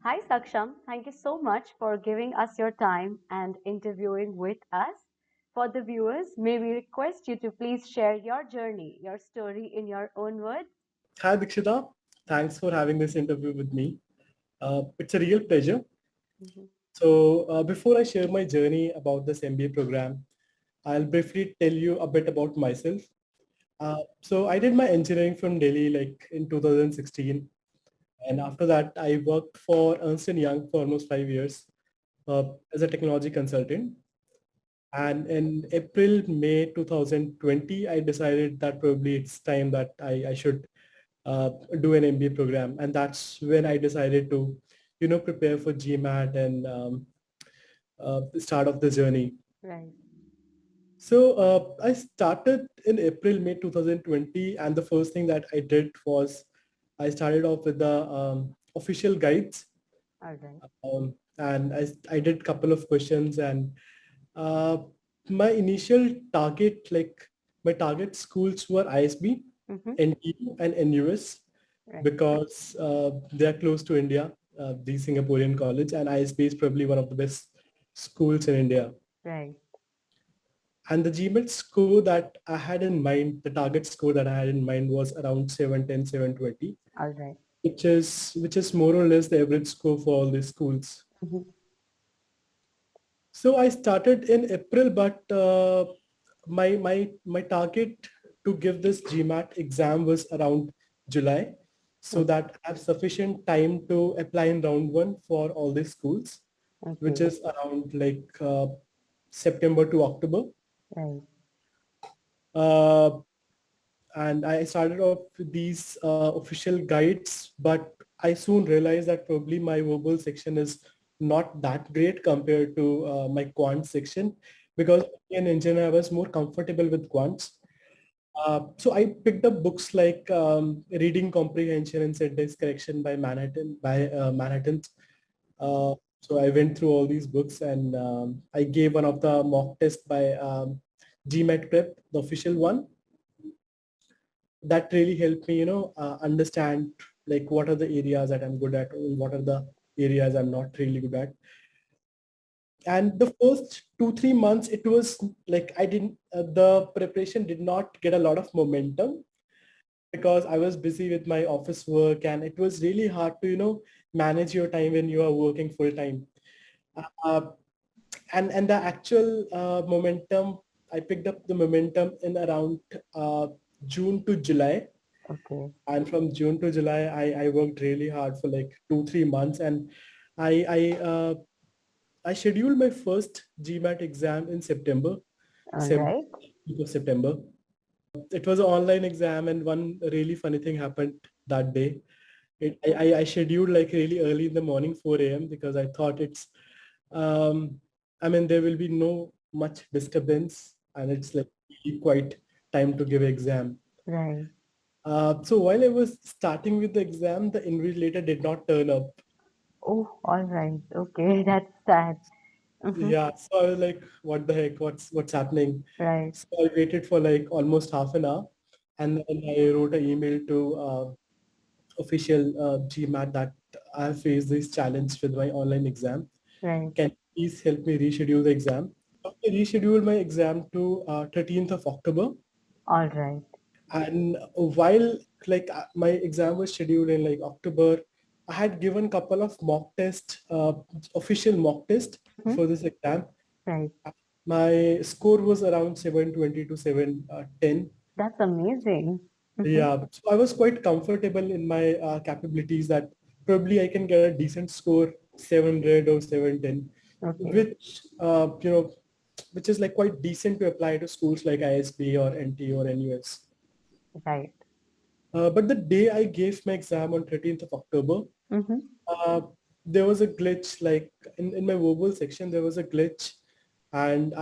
Hi, Saksham. Thank you so much for giving us your time and interviewing with us. For the viewers, may we request you to please share your journey, your story in your own words? Hi, Dikshita. Thanks for having this interview with me. It's a real pleasure. Mhm. Before I share my journey about this MBA program, I'll briefly tell you a bit about myself. I did my engineering from Delhi like in 2016. And after that, I worked for Ernst& Young for almost 5 years as a technology consultant. And in April, May 2020, I decided that probably it's time that I should do an MBA program. And that's when I decided to, prepare for GMAT and start off the journey. Right. I started in April, May 2020. And the first thing that I did was I started off with the official guides. All right. And I did couple of questions and uh, my initial target, my target schools were ISB, Mm-hmm. NTU and NUS Right. because they are close to India, the Singaporean college, and ISB is probably one of the best schools in India. Right. And the GMAT score that I had in mind, the target score that I had in mind was around 710, 720, All right. which is more or less the average score for all these schools. Mm-hmm. So I started in April, but my target to give this GMAT exam was around July, so Okay. that I have sufficient time to apply in round one for all these schools, which Okay. is around September to October. Right. Uh, and I started off with these official guides, but I soon realized that probably my verbal section is not that great compared to my quant section because in engineering I was more comfortable with quants. So I picked up books like Reading Comprehension and Sentence Correction by Manhattan. So I went through all these books and I gave one of the mock tests by GMAT Prep, the official one. That really helped me, understand like what are the areas that I'm good at and what are the areas I'm not really good at. And the first 2 3 months, it was like the preparation did not get a lot of momentum because I was busy with my office work and it was really hard to, manage your time when you are working full time. Uh, and the actual momentum, I picked up the momentum in around uh, June to July. Okay. And from June to July, I worked really hard for like 2 3 months, and I I uh, I scheduled my first GMAT exam in September, All Sep- right. September. It was an online exam, and one really funny thing happened that day. I scheduled like really early in the morning, 4 a.m. because I thought um, there will be no much disturbance, and it's like really quite time to give exam. Right. So while I was starting with the exam, the invigilator did not turn up. Oh, all right. Okay. That's sad. Mm-hmm. Yeah, so I was like, what the heck? What's happening? Right. So I waited for like almost half an hour, and then I wrote an email to official GMAT that I have faced this challenge with my online exam. Right. Can you please help me reschedule the exam? So I rescheduled my exam to 13th of October. All right. And while my exam was scheduled in like October, I had given couple of mock test, official mock test Mm-hmm. for this exam. Right. My score was around 720 to 710. That's amazing. Mm-hmm. Yeah, so I was quite comfortable in my capabilities that probably I can get a decent score, 700 or 710, Okay. which which is like quite decent to apply to schools like ISB or NT or NUS. Right. But the day I gave my exam on 13th of October, Mm-hmm. uh, there was a glitch, like in my verbal section, there was a glitch and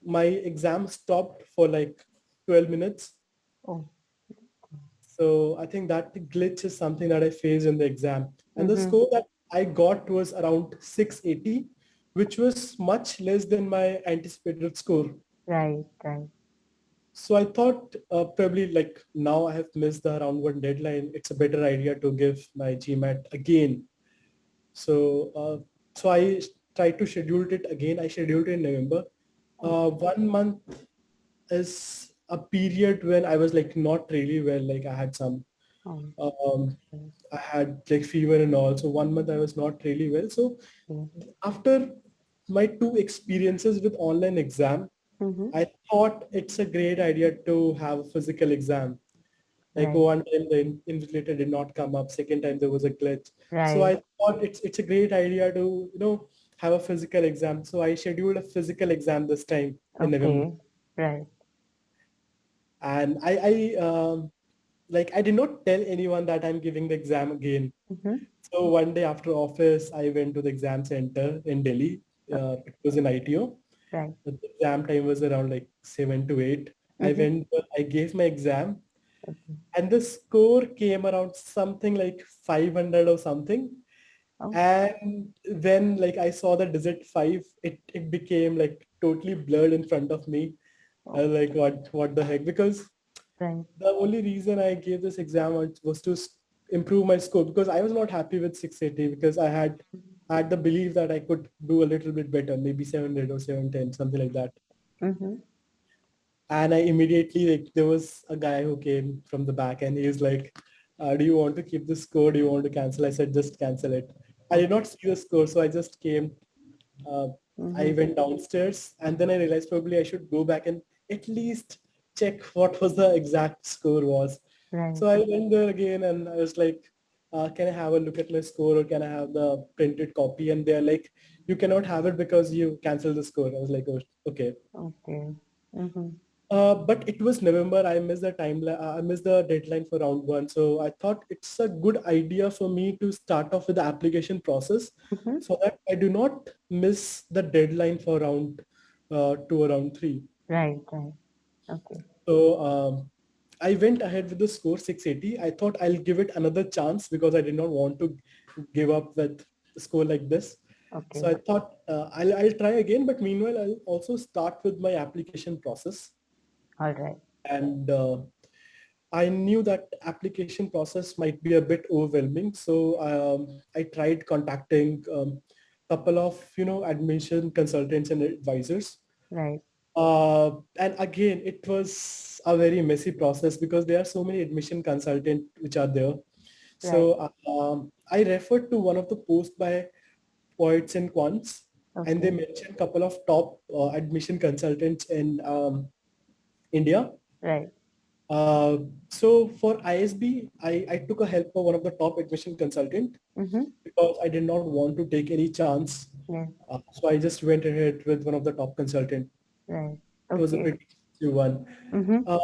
my exam stopped for like 12 minutes. Oh. So I think that glitch is something that I faced in the exam. And the Mm-hmm. score that I got was around 680, which was much less than my anticipated score. Right. Right. So I thought probably like now I have missed the round one deadline. It's a better idea to give my GMAT again. So so I tried to schedule it again. I scheduled it in November. 1 month is a period when I was like not really well. Like I had some Oh, um, okay. I had like fever and all. So 1 month I was not really well. So Okay. after my two experiences with online exam, Mm-hmm. I thought it's a great idea to have a physical exam. Like Right. one time the invigilator did not come up. Second time there was a glitch. So Right. I thought it's a great idea to have a physical exam. So I scheduled a physical exam this time in November, Okay. Right. and I did not tell anyone that I'm giving the exam again. Mm-hmm. So one day after office, I went to the exam center in Delhi. It was in ITO. Right. The exam time was around like 7 to 8. I Mm-hmm. went, I gave my exam, Okay. and the score came around something like 500 or something. Oh, And then like I saw the digit 5, it became like totally blurred in front of me. I oh, was like, what the heck? Because right. the only reason I gave this exam was to improve my score, because I was not happy with 680, because I had the belief that I could do a little bit better, maybe 700 or 710, something like that. Mm-hmm. And I immediately, like, there was a guy who came from the back and he was like, do you want to keep the score? Do you want to cancel? I said, just cancel it. I did Okay. not see the score, so I just came. Uh, I Mm-hmm. went downstairs and then I realized probably I should go back and at least check what was the exact score was. Right. So I went there again and I was like, can I have a look at my score, or can I have the printed copy? And they're like, you cannot have it because you canceled the score. I was like, oh, okay. Okay. Mm-hmm. But it was November. I missed the timeline. I missed the deadline for round one. So I thought it's a good idea for me to start off with the application process, Mm-hmm. so that I do not miss the deadline for round two or round three. Right. Right. Okay. So I went ahead with the score 680. I thought I'll give it another chance because I did not want to give up with a score like this. So Okay. I thought I'll try again, but meanwhile I'll also start with my application process. All right. And I knew that application process might be a bit overwhelming. So I tried contacting couple of admission consultants and advisors. Right. And again, it was a very messy process because there are so many admission consultants which are there. Right. So I referred to one of the posts by Poets and Quants, and they Okay. mentioned a couple of top admission consultants in India. Right. Uh, so for ISB, I took a help of one of the top admission consultant Mm-hmm. because I did not want to take any chance. Yeah. So I just went ahead with one of the top consultant. Right. It was a Okay. pretty easy one. Mm-hmm. Uh,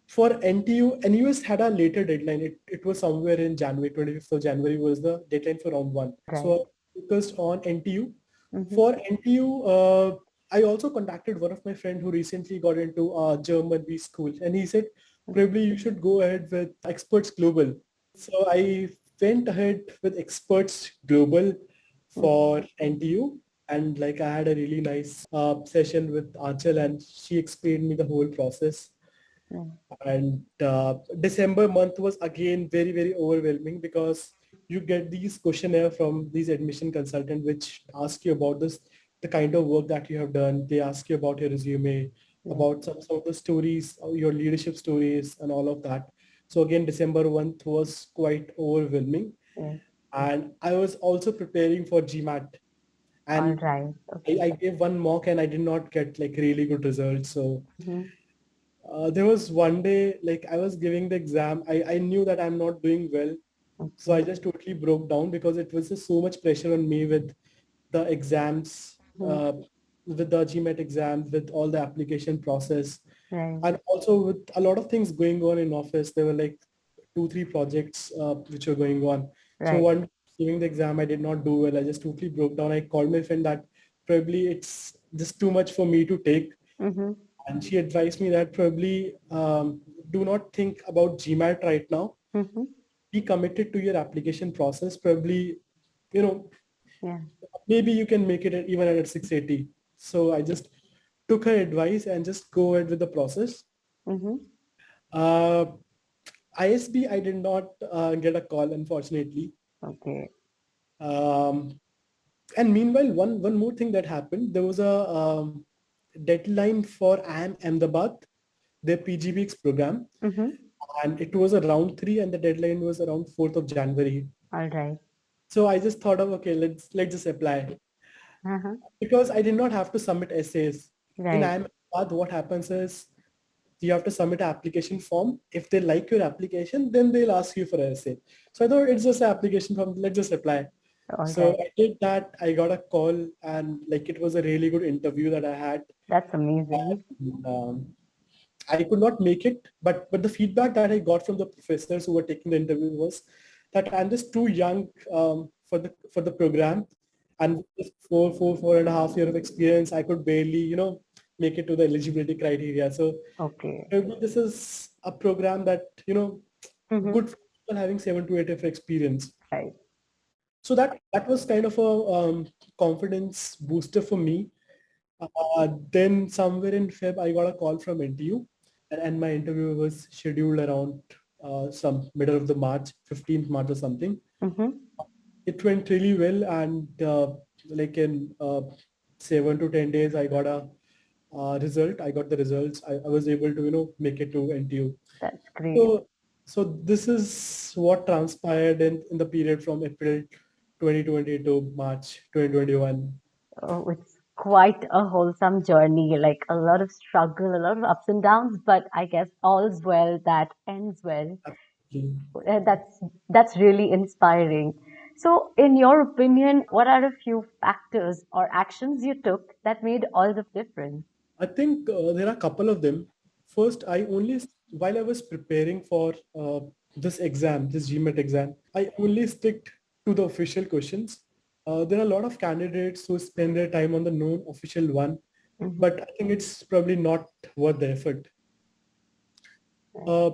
for NTU, NUS had a later deadline. It was somewhere in January, 25th of January was the deadline for round one. Right. So I focused on NTU. Mm-hmm. For NTU, I also contacted one of my friend who recently got into German B school, and he said, probably you should go ahead with Experts Global. So I went ahead with Experts Global Mm-hmm. for NTU, and like I had a really nice session with Anchal, and she explained me the whole process. Right. And December month was again very, very overwhelming because you get these questionnaire from these admission consultant which ask you about the kind of work that you have done. They ask you about your resume, Yeah. about some of the stories, your leadership stories and all of that. So again, December month was quite overwhelming. Yeah. And I was also preparing for GMAT, All and right. I, Okay. I gave one mock and I did not get like really good results. So Mm-hmm. there was one day, like I was giving the exam. I knew that I'm not doing well. So I Okay. just totally broke down because it was just so much pressure on me with the exams, Mm-hmm. with the GMAT exam, with all the application process, Right. and also with a lot of things going on in office. There were like two, three projects which were going on. So Right. one giving the exam, I did not do well. I just totally broke down. I called my friend that probably it's just too much for me to take, Mm-hmm. and she advised me that probably do not think about GMAT right now. Mm-hmm. Be committed to your application process. Probably, you know, Yeah. maybe you can make it even at 680. So I just took her advice and just go ahead with the process. Mm-hmm. Uh, ISB, I did not get a call, unfortunately. Okay. Um, and meanwhile, one more thing that happened, there was a deadline for IIM Ahmedabad, their PGBX program, Mm-hmm. and it was a round three, and the deadline was around 4th of January. All right. So I just thought of, okay, let's just apply, Uh-huh. because I did not have to submit essays. In Right. IIM Ahmedabad, what happens is you have to submit an application form. If they like your application, then they'll ask you for an essay. So I thought it's just an application form. Let's just apply. All So right. I did that. I got a call, and like it was a really good interview that I had. That's amazing. And, I could not make it, but the feedback that I got from the professors who were taking the interview was that I'm just too young for the program, and with 4.5 years of experience, I could barely make it to the eligibility criteria. So Okay. maybe this is a program that Mm-hmm. good for people having 7 to 8 years of experience. Right. So that was kind of a confidence booster for me. Then somewhere in Feb, I got a call from NTU, and my interview was scheduled around some middle of the March, 15th March or something. Mm-hmm. It went really well, and like in 7 to 10 days, I got a result. I got the results. I was able to make it to NTU. That's great. So this is what transpired in the period from April 2020 to March 2021. Oh, it's quite a wholesome journey, like a lot of struggle, a lot of ups and downs, but I guess all's well that ends well. Absolutely. That's really inspiring. So, in your opinion, what are a few factors or actions you took that made all the difference? I think there are a couple of them. First, while I was preparing for this exam, this GMAT exam, I only stick to the official questions. There are a lot of candidates who spend their time on the known official one, Hmm. but I think it's probably not worth the effort. Right. Uh,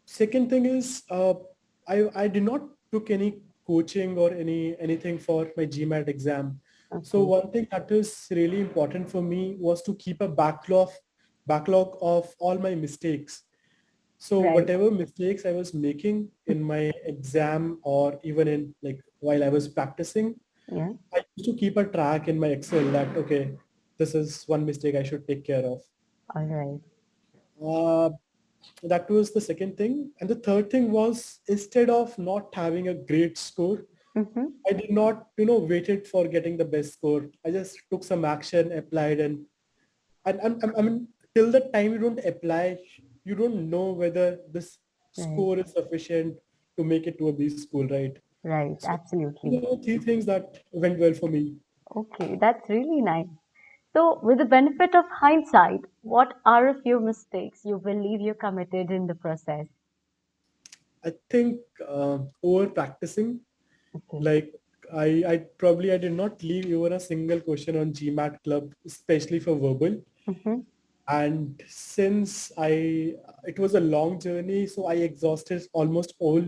Second thing is, I did not took any coaching or anything for my GMAT exam. So Okay. one thing that is really important for me was to keep a backlog of all my mistakes. So Right. whatever mistakes I was making in my exam or even in like while I was practicing, Yeah. I used to keep a track in my Excel that okay, this is one mistake I should take care of. All right. Uh, that was the second thing. And the third thing was instead of not having a great score, Mm-hmm. I did not, waited for getting the best score. I just took some action, applied, I mean, till the time you don't apply, you don't know whether this Right. score is sufficient to make it to a B school, right? Right. So Absolutely. these are the three things that went well for me. Okay. That's really nice. So, with the benefit of hindsight, what are a few mistakes you believe you committed in the process? I think over practicing, Okay. like I did not leave even a single question on GMAT club, especially for verbal. Mm-hmm. And since it was a long journey, so I exhausted almost all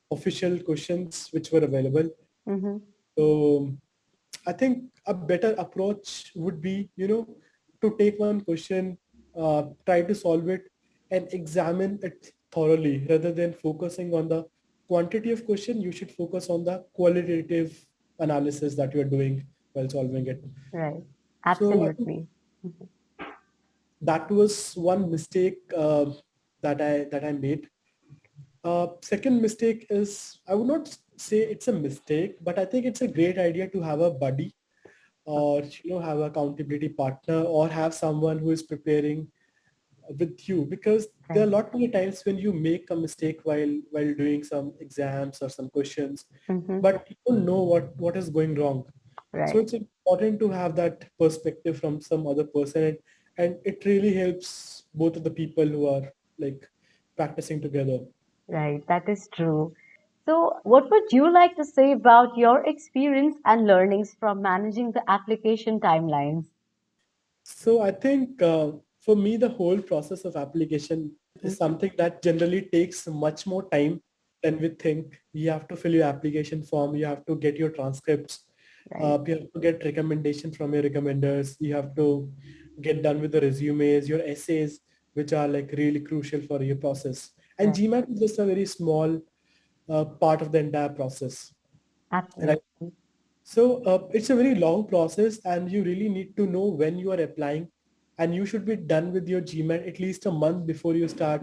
official questions which were available. Mm-hmm. So I think a better approach would be, to take one question, try to solve it, and examine it thoroughly rather than focusing on the quantity of question. You should focus on the qualitative analysis that you're doing while solving it. Right. So I think Absolutely. Mhm. that was one mistake that I made. Second mistake is I would not say it's a mistake, but I think it's a great idea to have a buddy or have an accountability partner or have someone who is preparing with you, because there are Right. a lot many times when you make a mistake while doing some exams or some questions, Mm-hmm. but you don't know what is going wrong. So Right. it's important to have that perspective from some other person, and it really helps both of the people who are like practicing together. Right. That is true. So, what would you like to say about your experience and learnings from managing the application timelines? So I think for me, the whole process of application Mhm. is something that generally takes much more time than we think. You have to fill your application form. You have to get your transcripts. Right. You have to get recommendation from your recommenders. You have to get done with the resumes, your essays, which are like really crucial for your process. And Right. GMAT is just a very small part of the entire process. Right? Absolutely. So it's a very long process, and you really need to know when you are applying, and you should be done with your GMAT at least a month before you start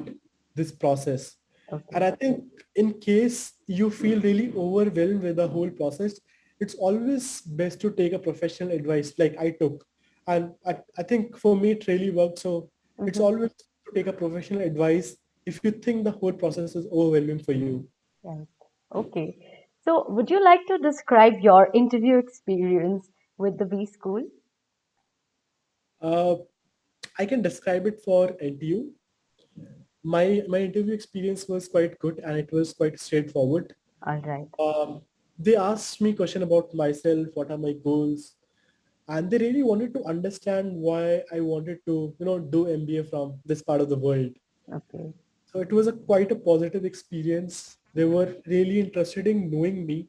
this process. And Okay. I think in case you feel really overwhelmed with the whole process, it's always best to take a professional advice like I took. And I think for me it really worked. So it's Mm-hmm. always to take a professional advice if you think the whole process is overwhelming for you. Right. Okay. So, would you like to describe your interview experience with the B school? Uh, I can describe it for NTU. My interview experience was quite good and it was quite straightforward. All right. Um, they asked me question about myself, what are my goals, and they really wanted to understand why I wanted to, do MBA from this part of the world. Okay. So it was a quite a positive experience. They were really interested in knowing me,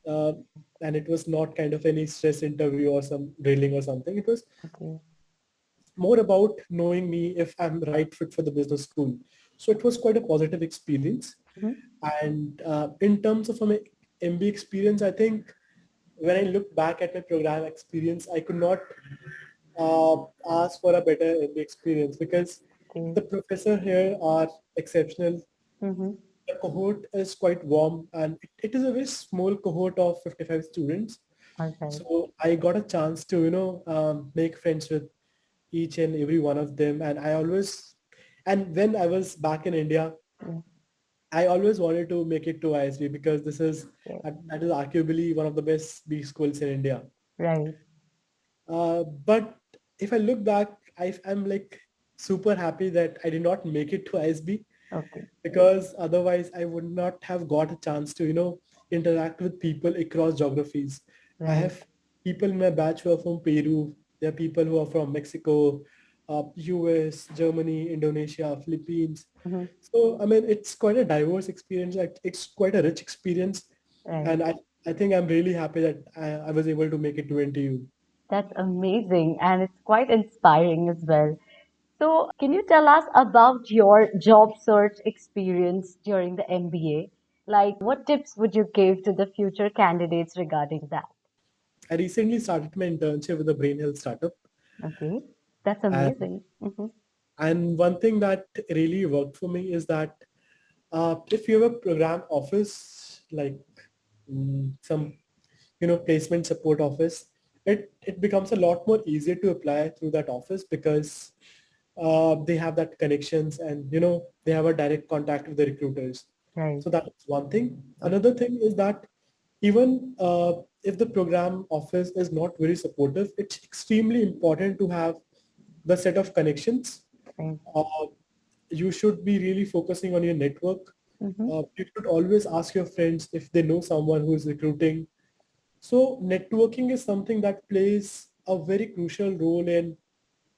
uh, and it was not kind of any stress interview or some drilling or something. It was Okay. more about knowing me if I'm right fit for the business school. So it was quite a positive experience. Mm-hmm. And in terms of my MBA experience, I think when I look back at my program experience, I could not ask for a better MBA experience because Okay. the professor here are exceptional. Mm-hmm. The cohort is quite warm and it is a very small cohort of 55 students. All right. So I got a chance to, make friends with each and every one of them. And when I was back in India, Yeah. I always wanted to make it to ISB because Okay. that is arguably one of the best B schools in India. Right. But if I look back, I'm like super happy that I did not make it to ISB Okay. because otherwise I would not have got a chance to, interact with people across geographies. I Right. have people in my batch who are from Peru. There are people who are from Mexico, US, Germany, Indonesia, Philippines. Mm-hmm. So, I mean, it's quite a diverse experience. It's quite a rich experience. Right. And I think I'm really happy that I was able to make it to NTU. That's amazing, and it's quite inspiring as well. So, can you tell us about your job search experience during the MBA? Like, what tips would you give to the future candidates regarding that? I recently started my internship with a brain health startup. Okay, that's And, amazing. Mm-hmm. and one thing that really worked for me is that if you have a program office, like some, placement support office, it becomes a lot more easier to apply through that office because they have that connections and, they have a direct contact with the recruiters. Right. So that's one thing. Okay. Another thing is that even if the program office is not very supportive, it's extremely important to have the set of connections. Right. Uh, you should be really focusing on your network. Mm-hmm. You should always ask your friends if they know someone who is recruiting. So networking is something that plays a very crucial role in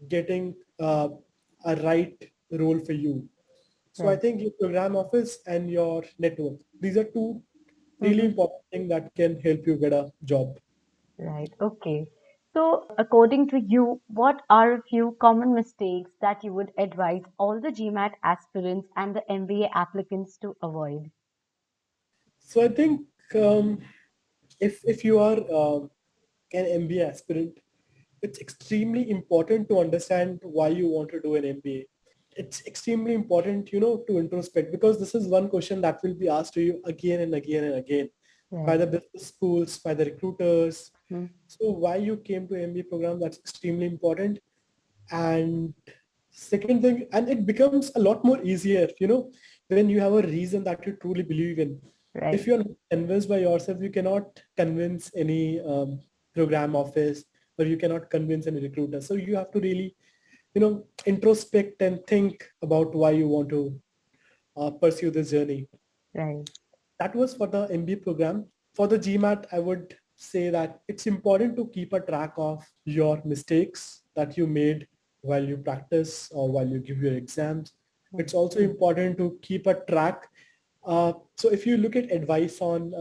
getting a right role for you. So I Right. think your program office and your network, these are two really Mm-hmm. important things that can help you get a job. Right. Okay. So, according to you, what are a few common mistakes that you would advise all the GMAT aspirants and the MBA applicants to avoid? So I think um, if you are an MBA aspirant, it's extremely important to understand why you want to do an MBA. It's extremely important, to introspect because this is one question that will be asked to you again and again and again by Right. the business schools, by the recruiters. Mm-hmm. So why you came to MBA program, that's extremely important. And second thing, and it becomes a lot more easier, when you have a reason that you truly believe in. If Right. you're not convinced by yourself, you cannot convince any program office or you cannot convince any recruiter. So you have to really, introspect and think about why you want to pursue this journey. Right. That was for the MBA program. For the GMAT, I would say that it's important to keep a track of your mistakes that you made while you practice or while you give your exams. Right. It's also important to keep a track. So if you look at advice on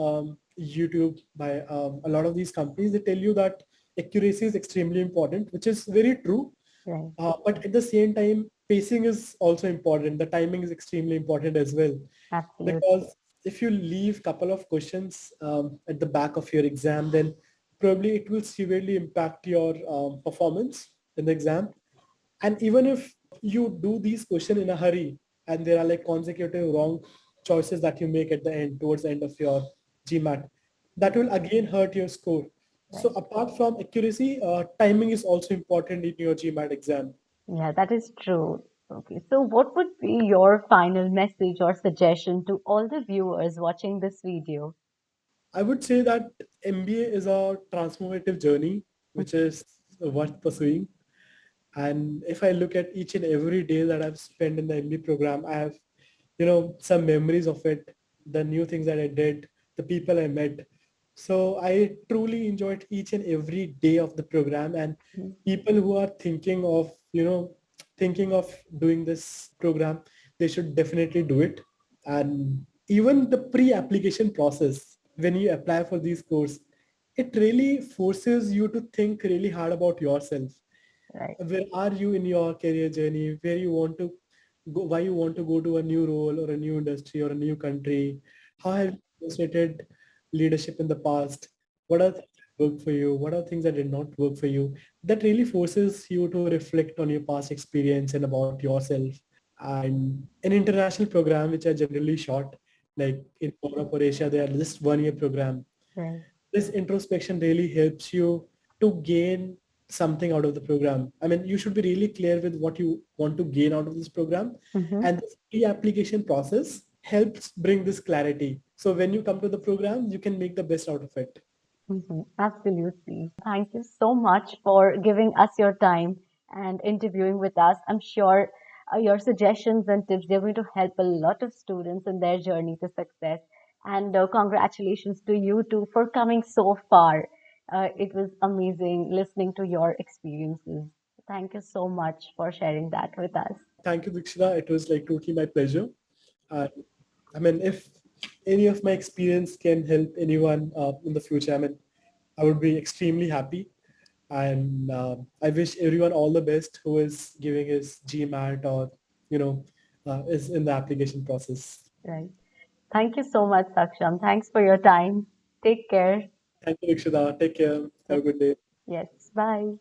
YouTube by a lot of these companies, they tell you that accuracy is extremely important, which is very true. Right. But at the same time, pacing is also important. The timing is extremely important as well because Absolutely. if you leave couple of questions at the back of your exam, then probably it will severely impact your performance in the exam. And even if you do these questions in a hurry and there are like consecutive wrong choices that you make at the end, towards the end of your GMAT, that will again hurt your score. So Right. apart from accuracy, timing is also important in your GMAT exam. Yeah, that is true. Okay, so what would be your final message or suggestion to all the viewers watching this video? I would say that MBA is a transformative journey, which is worth pursuing. And if I look at each and every day that I've spent in the MBA program, I have, some memories of it, the new things that I did, the people I met. So I truly enjoyed each and every day of the program. And Mhm. people who are thinking of doing this program, they should definitely do it. And even the pre-application process, when you apply for these courses, it really forces you to think really hard about yourself. Right. Where are you in your career journey, where you want to go, why you want to go to a new role or a new industry or a new country, how have you demonstrated leadership in the past, what are things that worked for you, what are things that did not work for you. That really forces you to reflect on your past experience and about yourself. And an international program which are generally short, like in Europe or Asia, they are just 1 year program. Right. This introspection really helps you to gain something out of the program. I mean, you should be really clear with what you want to gain out of this program. Mm-hmm. And this pre-application process helps bring this clarity. So when you come to the program, you can make the best out of it. Absolutely. Thank you so much for giving us your time and interviewing with us. I'm sure your suggestions and tips, they're going to help a lot of students in their journey to success. And congratulations to you too for coming so far. It was amazing listening to your experiences. Thank you so much for sharing that with us. Thank you, Dikshita. It was like totally my pleasure. Uh, I mean, if any of my experience can help anyone in the future, I mean, I would be extremely happy. And I wish everyone all the best who is giving his GMAT or, is in the application process. Right. Thank you so much, Saksham. Thanks for your time. Take care. Thank you, Dikshita. Take care. Have a Yep. good day. Yes. Bye.